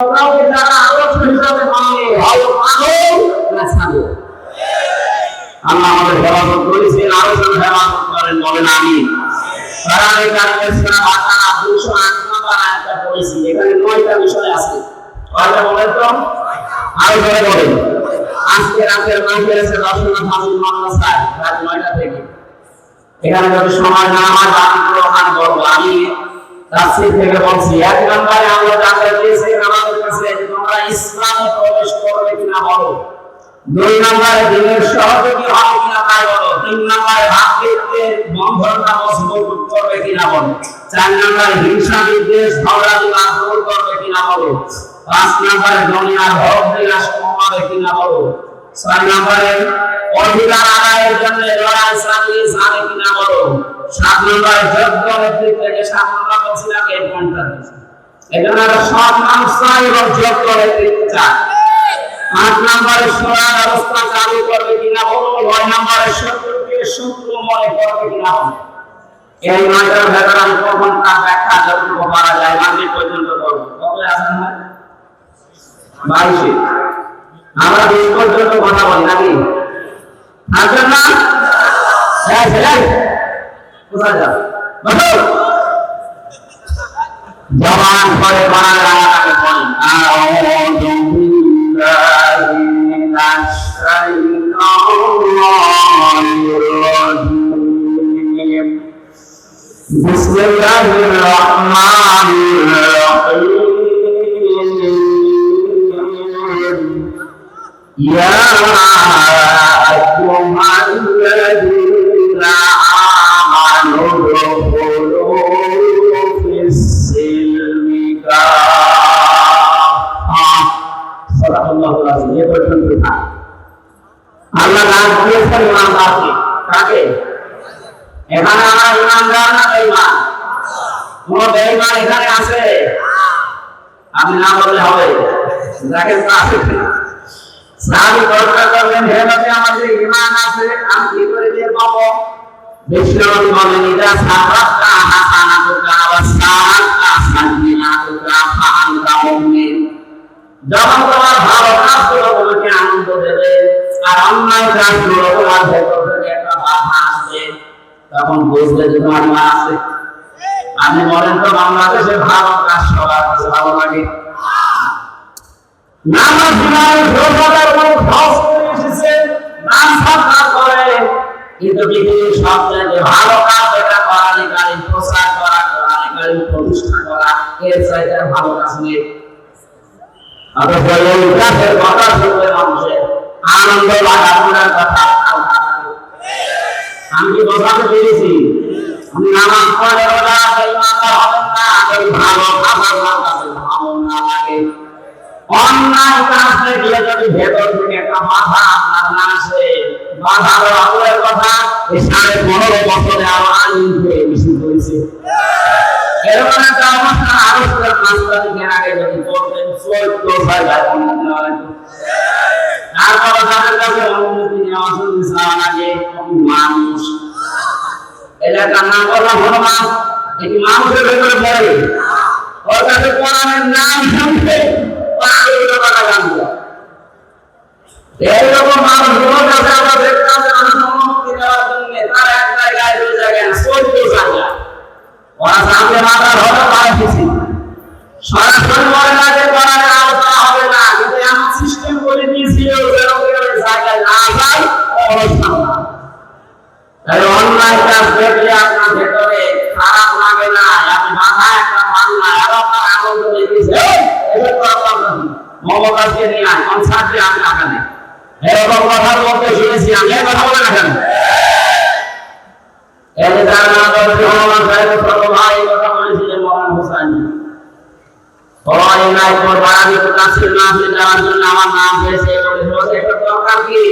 কাউকে যারা আদর্শ হিসাবে মানে হয় পাগল না ছাগল। আল্লাহ আমাদের হেফাজত করেছেন, আরো যেন হেফাজত করেন, বলেন আমিন। কোরআনে কারিমের সূরা বাকারা 208 নম্বর আয়াতটা পড়েছি। এখানে 9টা বিষয় আছে। কয়টা বলেন তো? আরো জোরে বলেন। আজকে রাতের মাহফিল আছে দর্শনা ফাজিল মাদ্রাসায় রাত 9টা থেকে। এখানে যদি সময় না হয় বাকি পুরো ওখানে বলবো। আমি তাফসীর থেকে বলছি, এক নম্বরে আমরা জানতে চেয়েছি আমাদের কাছে যে তোমরা ইসলামে প্রবেশ করবে কিনা বলো। 2 নম্বরে দিনের সহযোগী হবে কিনা তাই বলো। 3 নম্বরে ভাতৃত্বের বন্ধনটা মজবুত করবে কিনা বলো। 4 নম্বরে হিংসা বিদ্বেষ ঝগড়া বিবাদ দূর করবে কিনা বলো। 5 নম্বরে দুনিয়ার ভোগ বিলাস কমাবে কিনা বলো। 6 নম্বরে অধিকার আদায়ের জন্য লড়াই চালিয়ে যাবে কিনা বলো। 7 নম্বরে যোগ্য নেতৃত্বকে 7 নম্বর বলছিলাম এই পয়েন্টটা। এজন্য সব মানুষ চাই এবং যোগ্য নেতৃত্ব চায়। 8 নম্বরে সরা ব্যবস্থা চালু করবে কিনা বলো। 9 নম্বরে শত্রুকে শত্রু মনে করবে কিনা বলো। এই 9টার ভেতরে আমি কখন তার ব্যাখ্যা যতটুকু পারা যায় মাঝে পর্যন্ত করবো। কবে আসেন হয় 22 আমরা 20 পর্যন্ত কথা বলি নাকি আসেন না? হ্যাঁ ছেলে কোথায় যাও জবান করে বাংলাটাকে বলেন আউযু বিল্লাহি মিনাশ শাইতানির রাজীম বিসমিল্লাহির রাহমানির রাহিম ইয়া আইয়ুহাল্লাযীনা আমানু দুখুলু ফিস-সিলমি কাফা। সাল্লাল্লাহু আলাইহি ওয়া সাল্লাম। আল্লাহ নাম দিয়েছেন ইমানদারকে। কাকে? এখানে আমরা ইমানদার না বেঈমান? কোন বেঈমান এখানে আছে? আপনি না বললে হবে। দেখেন তো আছে কিনা। সাহাবী প্রশ্ন করলেন, হে নবী আমাদের ঈমান আছে, আমি কি করে দিয়ে পাবো? বিশ্বনবী বলেন, ইদা সারাকা হাসানাতুকা ওয়া সাআকা সাইয়্যাতুকা ফাআনতা মুমিন। যখন তোমার ভালো কাজগুলো তোমাকে আনন্দ দেবে আর অন্যায় কাজগুলো তোমার ভেতর থেকে একটা বাধা আসবে, তখন বুঝবে যে তোমার ঈমান আছে। আপনি বলেন তো বাংলাদেশে ভালো কাজ সবার কাছে ভালো লাগে? নামাজ বিনায় রোজাদার মানুষ হজ করে এসেছে, দান সাদকা করে, কিন্তু পৃথিবীর সব জায়গায় ভালো কাজ যেটা কোরআনে কারীম প্রচার করা, কোরআনে কারীম প্রতিষ্ঠা করা, এর চাইতে ভালো কাজ নেই। অথচ এই কাজের কথা শুনলে মানুষের আনন্দ লাগা মনের কথা। আমি কি বোঝাতে পেরেছি? আপনি নামাজ পড়ে রোজা আছে ইমানদার হবেন না, এই ভালো কাজ আপনার কাছে ভালো না লাগে। অন্যায় কাজ দেখলে যদি ভেতর থেকে একটা বাধা আপনার না আসে, বাধার অপরের কথা এই 15.5 বছরে আরো আইন হয়ে বেশি হয়েছে। এরকম একটা অবস্থা আরো 5 তারিখের আগে যদি করতেন 14 জায়গায় অনুমতি নেওয়া লাগতো। তারপরে তাদের কাছে অনুমতি নেওয়া শুরু হওয়ার আগে মানুষ এলাকার নাম বললাম হনুমান, এটি মানুষের ভেতরে পড়ে। ওর কাছে কোরআনের নাম শুনতে এইরকম মানুষগুলোর কাছে আমরা দেখতাম যে মানুষ অনুমতি নেওয়ার জন্য তার এক জায়গায় 2 জায়গায় 14 জায়গায় ওরা সামনে মাথা ধরে পারে কিছু সরাসরি বলে না যে কোরআনের আলোচনা হবে না, কিন্তু এমন সিস্টেম করে দিয়েছিল যেন ওই জায়গায় না যায় অনুষ্ঠান না। তাই অনলাইন কাজ দেখলে আপনার ভেতরে খারাপ লাগে না, আপনি মাথায় একটা পান না, আর আপনার আনন্দ লেগেছে এটা তো আপনার মমতাজকে নিয়ে আয় কনসার্টে আমি টাকা নেই এরকম কথা বলতে শুনেছি আমি। এই কথা বলে না কেন? এই যে যার নাম বলছে হনুমান সাহেব ছোট ভাই কথা বলেছিলেন মৌলানা হোসেন, ওই নাই কোরবানি কোরআন নাম দেওয়ার জন্য আমার নাম দিয়েছে বলে এটা দরকার কি?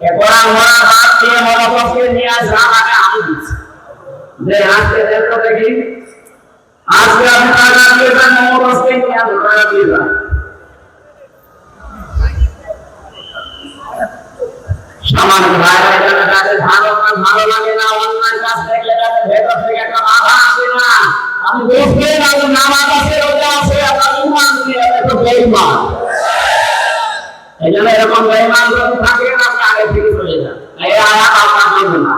এ কোরআন ওরা বাদ দিয়ে মমতাজকে নিয়ে আয় যা লাগে আমি দিচ্ছি। যে আজকে দেখো দেখি আজকে আপনি টাকা দিয়ে যান মমতাজকে নিয়ে আসবেন, টাকা দিয়ে যান। সামান্য ভাইরা এখানে তাদের ভালো কাজ ভালো লাগে না, অন্যায় কাজ দেখলে তাদের ভেতর থেকে একটা বাধা আসে না। আপনি বুঝবেন আপনার নামাজ আছে, রোজা আছে, আপনার ঈমান নিয়ে এত বেঈমান। এইজন্য এরকম বেঈমান যদি থাকে আপনি আগে থেকে চলে যান, এই আয়াত আপনার জন্য না।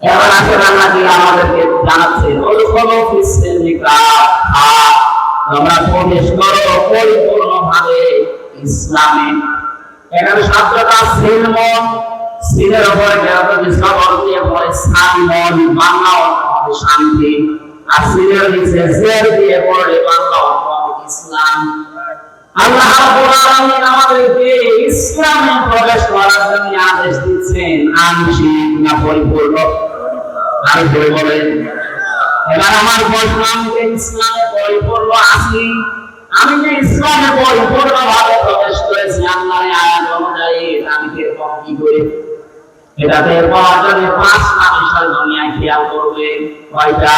এবার আসেন আল্লাহ কি আমাদেরকে জানাচ্ছেন, ওলখলো ফিসসিলমি কাফা, তোমরা প্রবেশ করো পরিপূর্ণভাবে ইসলামে। এখানে শব্দটা সিলমন, সিলের উপরে যদি সবর দিয়ে পড়ে সাইমন, বাংলা অর্থ হবে শান্তি, আর সিলের নিচে জের দিয়ে পড়লে বাংলা অর্থ হবে ইসলাম। আল্লাহ রাব্বুল আলামিন আমাদেরকে ইসলামে প্রবেশ করার জন্য আদেশ দিচ্ছেন, আংশিক না পরিপূর্ণ? আর বলে বলেন। এবার আমার প্রশ্ন, আমি যে ইসলামে পরিপূর্ণ আছি, আমি যে ইসলামে পরিপূর্ণভাবে প্রবেশ করেছি আল্লাহর আয়াত অনুযায়ী, আমি এরকম কি করে? এটা টের পাওয়ার জন্য 5টা বিষয় দুনিয়ায় খেয়াল করবে। কয়টা?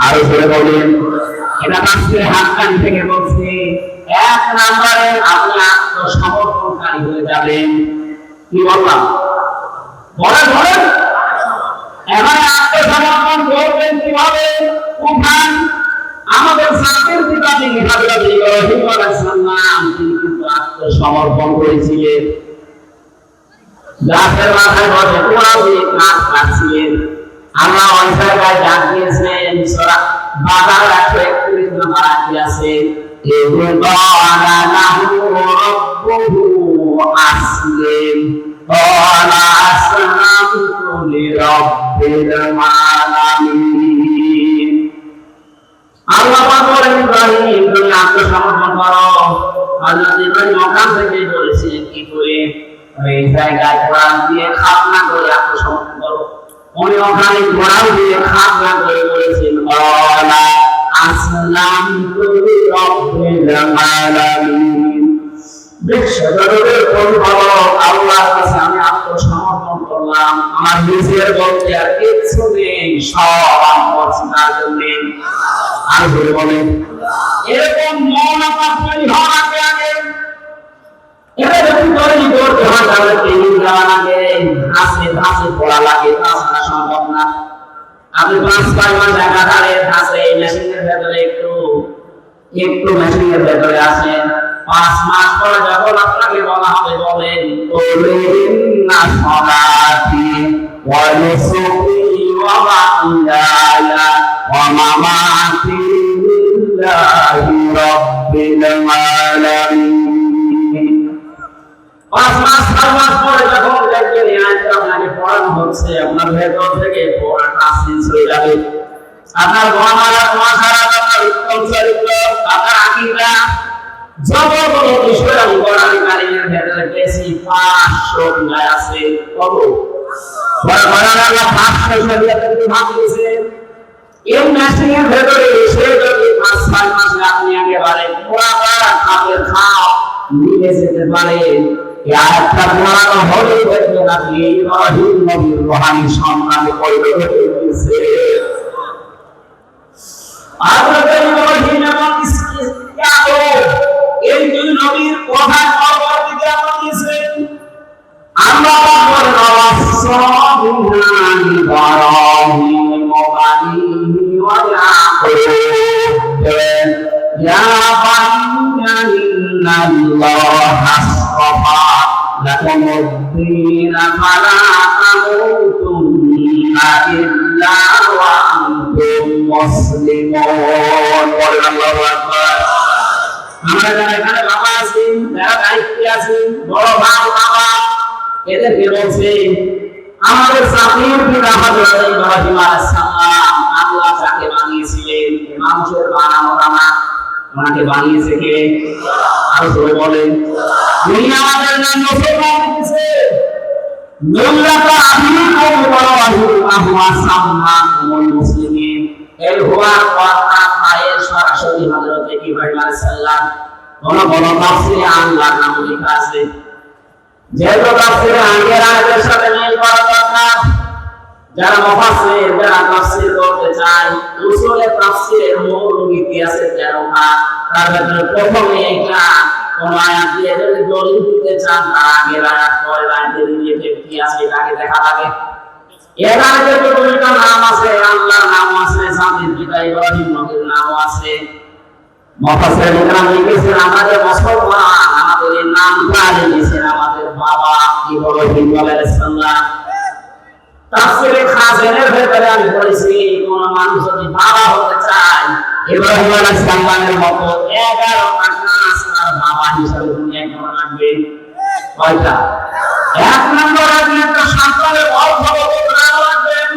আরো বলে বলেন। এটা আজকে হাক্কানি থেকে বলছি। 1 নম্বরে আপনি আত্মসমর্পণকারী হয়ে যাবেন। কি বললাম? বলেন বলেন। এবার আত্মসমর্পণ করবেন কিভাবে? উঠান। আমাদের জাতির পিতা যিনি হযরত ইব্রাহিম আলাইহিস সালাম, তিনি কিন্তু আত্মসমর্পণ করেছিলেন। গাছের মাথায় বসে কোরআন দিয়ে কাজ কাটছিলেন। আল্লাহ ওই জায়গায় ডাক দিয়েছেন, সূরা বাকারা 131 নম্বর আয়াতে আছে, ইবতালা লাহু রাব্বুহু আসলিম ক্বালা আসলামতু লিরাব্বিল আলামিন। আল্লাহ পাক বলেন, ইব্রাহিম তুমি আত্মসমর্পণ করো। হযরত ইব্রাহিম ওখান থেকে বলেছিলেন কি করে? এই জায়গায় কোরআন দিয়ে খাতনা করে আত্মসমর্পণ করো। উনি ওখানে কোরআন দিয়ে খাতনা করে বলেছেন, ক্বালা আসলামতু লিরাব্বিল আলামিন। বিশ্বজগতের প্রতিপালক আল্লাহর কাছে আমি আত্মসমর্পণ করলাম। আমার নিজের বলতে আর কিছু নেই, সব আমার তার জন্য। আর বলে বলেন, এরকম মন আপনার তৈরি হওয়ার আগে আগে এটা যদি তৈরি করতে হয় তাহলে ট্রেনিং দেওয়া লাগে, ধাঁচে পড়া লাগে, তাছাড়া সম্ভব না। আপনি 5-6 মাস একাধারে ধাঁচে মেশিনের ভেতরে একটু মেশিনের ভেতরে আসেন, 5 মাস পরে যখন আপনাকে বলা হবে বলেন ইন্না সলাতি ওয়া নুসুকি ওয়া মাহইয়ায়া ওয়া মামাতি লিল্লাহি রাব্বিল আলামিন। 5 মাস 6 মাস পরে যখন দেখবেন এই আয়াতটা আপনাকে পড়ানো হচ্ছে, আপনার ভেতর থেকে পড়াটা চেঞ্জ হয়ে যাবে। আপনার মহামারা মহাসারা, আপনার উত্তম চরিত্র, আপনার আকীদা, যতগুলো বিষয় আমি কোরআন কারীমের ভেতরে পেয়েছি 500 বিষয় আছে। কত? আল্লাহ 500 শরীয়তের বিভাগ দিয়েছেন। এই মেশিনের ভেতরে এসে যদি 5-6 মাসে আপনি একেবারে পুরাটা খাপের খাপ মিলে যেতে পারেন, এই আয়াতটা পড়ানো হলে দেখবেন আপনি ইব্রাহিম নবীর রূহানি সন্তানে পরিণত হয়ে গেছে। হযরত ইব্রাহিম এবং ইসহাক এই দুই নবীর কথা পরবর্তীতে আল্লাহ দিয়েছেন। আল্লাহ বলেন, ওয়াসাবিনা ইব্রাহিম বানিহি ওয়া ইয়াকুব ইয়া বানিয়া ইন্নাল্লাহা আসতাফা লাকুমুদ-দীন ফালা তামুতুন্না ইল্লা ওয়া আনতুম মুসলিমুন। বলেন আল্লাহু আকবার। আমরা যারা এখানে বাবা আছি, যারা দায়িত্বে আছি, বড় ভাই বাবা, এদেরকে বলছে আমাদের জাতির পিতা হযরত ইব্রাহিম আলাইহিস সালাম, আল্লাহ যাকে বানিয়েছিলেন, মানুষের বানানো না, ওনাকে বানিয়েছে কে? আর জোরে বলেন, তিনি আমাদের নাম মুসলমান দিয়েছে। মিল্লাতা আবিকুম ইব্রাহিম আহুয়া সাম্মাকুমুল মুসলিমিন। এই হওয়ার কথা পায়ের সরাসরি হযরত ইব্রাহিম আলাইহিস সালাম কোন তাফসীরে আল্লাহর নাম লেখা আছে। যেহেতু তাফসীরে আগের আয়াতের সাথে মিল করা দরকার, যারা মুফাসসির, যারা তাফসীর করতে চায়, উসুলে তাফসীরের মূল নীতি আছে 13টা। তার ভিতরে প্রথমে এটা কোন আয়াত দিয়ে যদি দলিল দিতে চান, তার আগের আয়াত পরের আয়াতের রিলেটেড কি আছে এটা আগে দেখা লাগে। এর আগে তো দুইটা নাম আছে, আল্লাহর নাম আছে, জাতির পিতা ইব্রাহিম নবীর নাম আছে। মুফাসসিরিনরা লিখেছেন আমাদের মুসলমান, আমাদের এই নামটা লিখেছেন আমাদের বাবা ইব্রাহিম আলাইহিস সালাম। তাফসীরে খাজানের ভেতরে আমি পড়েছি কোন মানুষ যদি বাবা হতে চায় ইব্রাহিম আলাইহিস সালামের মতো 11টা কাজ তার বাবা হিসেবে দুনিয়ায় করা লাগবে। কয়টা? এক নম্বর একটা সন্তানের অর্থগত নাম রাখবেন।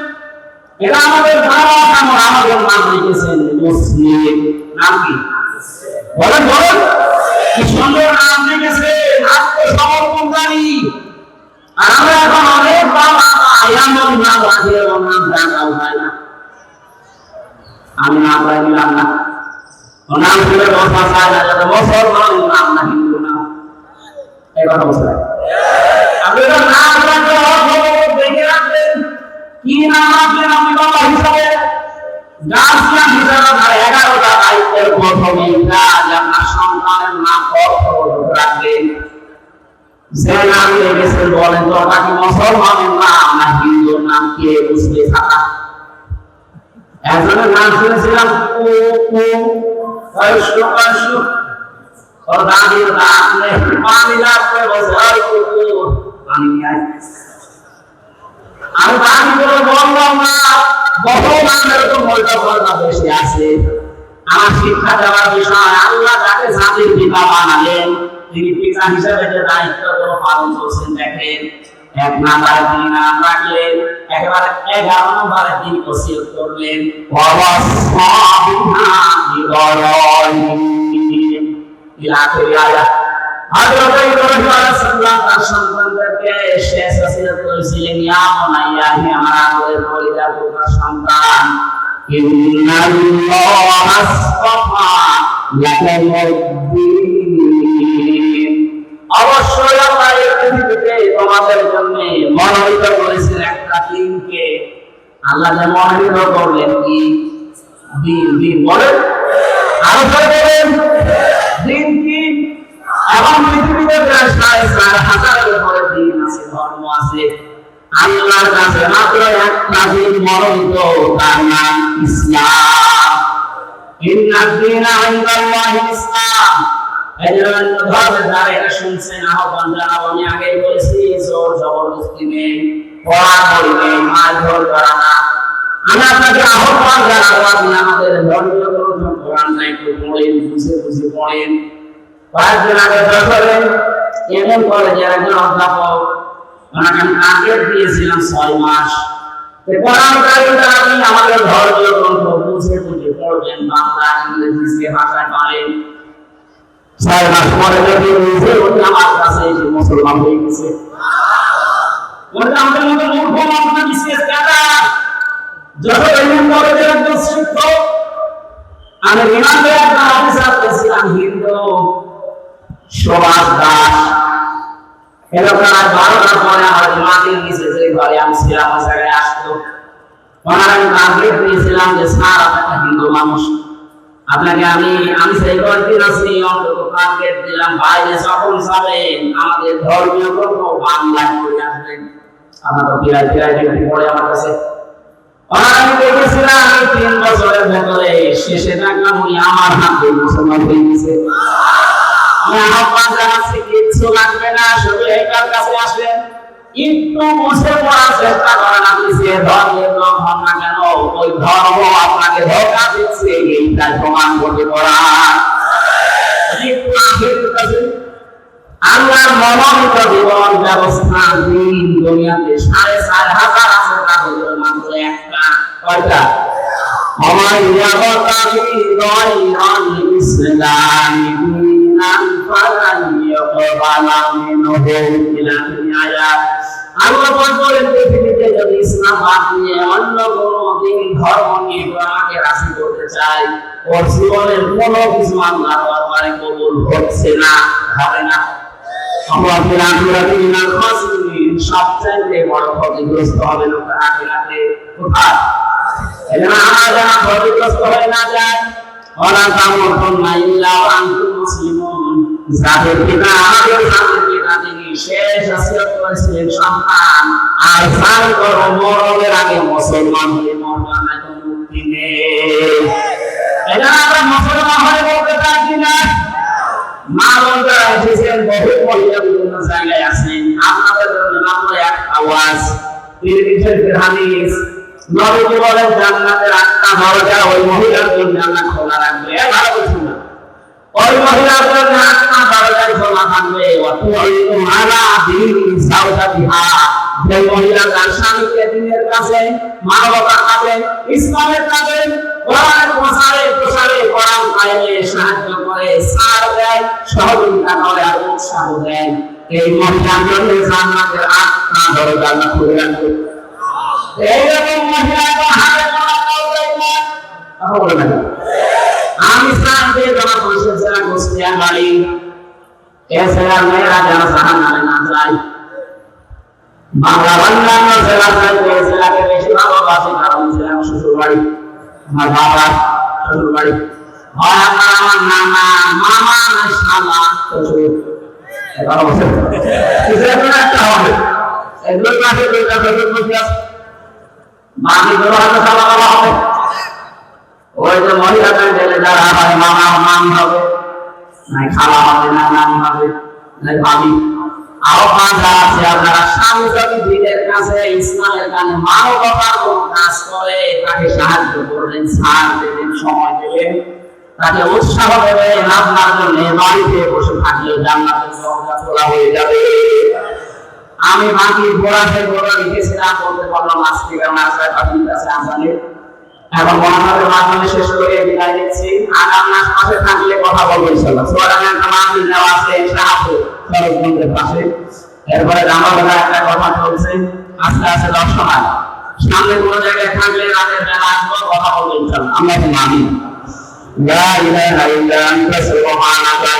এটা আমাদের বাবা আমাদের নাম লিখেছেন মুসলিম। নাম কি বলেন বলেন? কি সুন্দর নাম লিখেছে, আত্মসমর্পণকারী। আর আমরা এখন অনেক বাবা এমন নাম রাখি এবং নাম রাখাও হয় না। আমি নাম রাখলাম না, ও নাম শুনে বসা যায় না, যাতে মুসলমান নাম না হিন্দু নাম। এই কথা বুঝতে পারি। আপনি নাম রাখলে অর্থ দেখে রাখবেন, কি নাম রাখলেন আপনি বাবা হিসাবে? গার্জিয়ান হিসাবে 11টা দায়িত্বের প্রথমে আপনার সন্তানের নাম অর্থ রাখবেন। যে নাম লেগেছেন বলেন তো ওটা কি মুসলমানের নাম না হিন্দুর নাম? কে বুঝতে থাকা? একজনের নাম শুনেছিলাম ওর দাদির দাঁত নেই, পানি লাগবে বসে আমি দাদি করে বললাম না, বহু নামের তো মলটা ফলটা বেশি আছে। আমার শিক্ষা দেওয়ার বিষয়, আল্লাহ যাকে জাতির পিতা বানালেন তিনি পিতা হিসেবে যে দায়িত্বগুলো পালন করছেন দেখেন। 1 নম্বরে তিনি নাম রাখলেন, একেবারে 11 নম্বরে তিনি ওসিয়ত করলেন হযরত ইব্রাহিম আলাইহিস সালাম তার সন্তানদেরকে শেষ ওসিয়ত করেছিলেন, ইয়া বুনাইয়া, হে আমার আদরের কলিজা টুকরা সন্তান, ইন্নাল্লাহা আসতাফা লাকুমুদ্দীন, অবশ্যই আল্লাহ এই পৃথিবীতে তোমাদের জন্য মনোনীত করেছেন একটা দিনকে। আল্লাহ যে মনোনীত করলেন কি দিন? দিন বলেন, আরো বলেন দিন কি? এবং পৃথিবীতে প্রায় 4,500-এর উপরে দিন আছে, ধর্ম আছে। আল্লাহর কাছে মাত্র একটা দিন মনোনীত, তার নাম ইসলাম। ইন্নাদ-দীনা ইনদাল্লাহিল ইসলাম। এই জন্য ধর্মের দ্বারা এটা শুনছেন আহ্বান জানাবো। আমি আগেই বলেছি জোর জবরদস্তি নেই, পড়াপড়ি নেই, মারধর করা না। আমি আপনাকে আহ্বান জানাবো আপনি আমাদের ধর্মীয় গ্রন্থ কোরআনটা একটু পড়েন, বুঝে বুঝে পড়েন। কয়েকদিন আগে বছরের এমন কলেজের একজন অধ্যাপক, ওনাকে আমি টার্গেট দিয়েছিলাম 6 মাস। কোরআন কারিমটা আপনি আমাদের ধর্মীয় গ্রন্থ বুঝে বুঝে পড়বেন, বাংলা ইংরেজি যে ভাষায় পারেন। 6 মাস পরে দেখি নিজে উনি আমার কাছে এসে মুসলমান হয়ে গেছে। ওটা আমাদের মতো মূর্খ আপনার বিশেষ কাটা যত এমন কলেজের একজন শিক্ষক, আমি রিমান্ডে একটা অফিসার পেয়েছিলাম হিন্দু সুভাষ দাস। এরকম 12টার পরে আমার মাটির নিচে যে ঘরে আমি ছিলাম ওই জায়গায় আসতো। ওনার আমি টার্গেট দিয়েছিলাম যে স্যার আপনি একটা হিন্দু মানুষ, আপনাকে আমি সেই কয়েকদিন আছি অন্তত টার্গেট দিলাম, বাইরে যখন যাবেন আমাদের ধর্মীয় গ্রন্থ বাংলায় পড়ে আসবেন। আমার তো ফিরাই পড়ে আমার কাছে। ওনার আমি দেখেছিলাম আমি 3 বছরের ভেতরে শেষে দেখলাম উনি আমার হাতে মুসলমান হয়ে গেছে। আমি আহ্বান জানাচ্ছি কিচ্ছু লাগবে না, শুধু এটার কাছে আসবেন, একটু বুঝে পড়ার চেষ্টা করেন। আপনি যে ধর্মের লোক হন না কেন, ওই ধর্ম আপনাকে ধোঁকা দিচ্ছে এইটাই প্রমাণ করতে পড়ান। আল্লাহর মনোনীত জীবন ব্যবস্থা দিন দুনিয়াতে 4,500 আছে, তার ভিতরে মাত্র একটা। কয়টা? আমার ইয়াবতাগি গায়রাল ইসলামি দীনান ফালান ইয়াকবালা মিনহু ইলা আয়াত। আল্লাহ বলেন পৃথিবীতে যদি ইসলাম বাদ দিয়ে অন্য কোনো দিন ধর্ম নিয়ে আমাকে রাজি করতে চাই, ওর জীবনের কোনো কিছু আল্লাহর দরবারে কবুল হচ্ছে না, হবে না। আমরা আখিরাতে মিনাল খাসিরিন, সবচেয়ে বড় ক্ষতিগ্রস্ত হবে লোক আখিরাতে। কোথায়? এজন্য আমরা যেন ক্ষতিগ্রস্ত হয়ে না যাই। ওয়ালা তামুতুন্না ইল্লা ওয়া আনতুম মুসলিমুন। যাদের পিতা আমাদের জাতির পিতা তিনি শেষ ওসিয়ত করেছিলেন সন্তান আর সাল করো মরণের আগে মুসলমান হয়ে মরবা না তো মুক্তি নেই। এটা আমরা মুসলমান হয়ে বলতে চাই না। মা বোনরা এসেছেন, বহু মহিলা বিভিন্ন জায়গায় আছেন, আপনাদের জন্য মাত্র এক আওয়াজ। তিরমিজির হাদিস, নবী বলেন জান্নাতের 8টা দরজা ওই মহিলার জন্য আল্লাহ খোলা রাখবে। ভালো বুঝুন না, ওই মহিলার জন্য 8টা দরজা খোলা থাকবে। ওয়াতুইতু আলা দীনি যাওজাতিহা, যে মহিলা তার স্বামীকে দ্বীনের কাছে, মানবতার কাছে, ইসলামের কাছে, কোরআনের প্রসারে কোরআন কায়েমে সাহায্য করে, সার দেয়, সহযোগিতা করে আর উৎসাহ দেয়, এই মহিলার জন্য জান্নাতের 8টা দরজা আল্লাহ খুলে রাখবে। এইরকম মহিলা তো হাতে গোনা কেউ দেয় না। কথা বলে না, আমি সাথে যারা বসে যারা গোস্তিয়া বাড়ি এছাড়া মেয়েরা যারা জাহান্নামে না যায়, বাংলা বাংলা জেলা চাইতে জেলাকে বেশি ভালোবাসে, কারণ জেলা শ্বশুর বাড়ি, আমার বাবা শ্বশুর বাড়ি হয়, আপনার আমার নানা মামা না শালা শ্বশুর, এবার বসে কিছু একটা হবে। এগুলোর কাছে দুইটা শ্বশুর বসে আছে, বাকি গুলো হয়তো শালা বাবা হবে। ওই যে মহিলাদের গেলে যারা হয় মামা নাম হবে, নাই খালা হবে, না নাম হবে, নাই ভাবি। আহ্বান আছে, আপনারা স্বামী যদি দিনের কাছে, ইসলামের কানে, মানবতার কোন কাজ করে তাকে সাহায্য করবেন, সার দেবেন, সময় দেবেন, তাকে উৎসাহ দেবেন। আপনার জন্য বাড়িতে বসে থাকলে জান্নাতের দরজা খোলা হয়ে যাবে। আমি বাকি ঘোড়াতে ঘোড়া লিখেছিলাম, বলতে পারলাম আজকে কারণ আজকে পাখির কাছে আসালে এখন মহানগরের মাধ্যমে শেষ করে বিদায় নিচ্ছি। আগামী মাসে থাকলে কথা বলবো ইনশাআল্লাহ। সোয়ারামে একটা মাহফিল দেওয়া আছে শাহপুর সড়কবন্ধের পাশে। এরপরে জামালগঞ্জে একটা কথা চলছে, আজকে আছে 10 সময়। সামনে কোনো জায়গায় থাকলে রাতের বেলা আসবো, কথা বলবো ইনশাআল্লাহ। আমরা মানি লা ইলাহা ইল্লা আনতা সুবহানাকা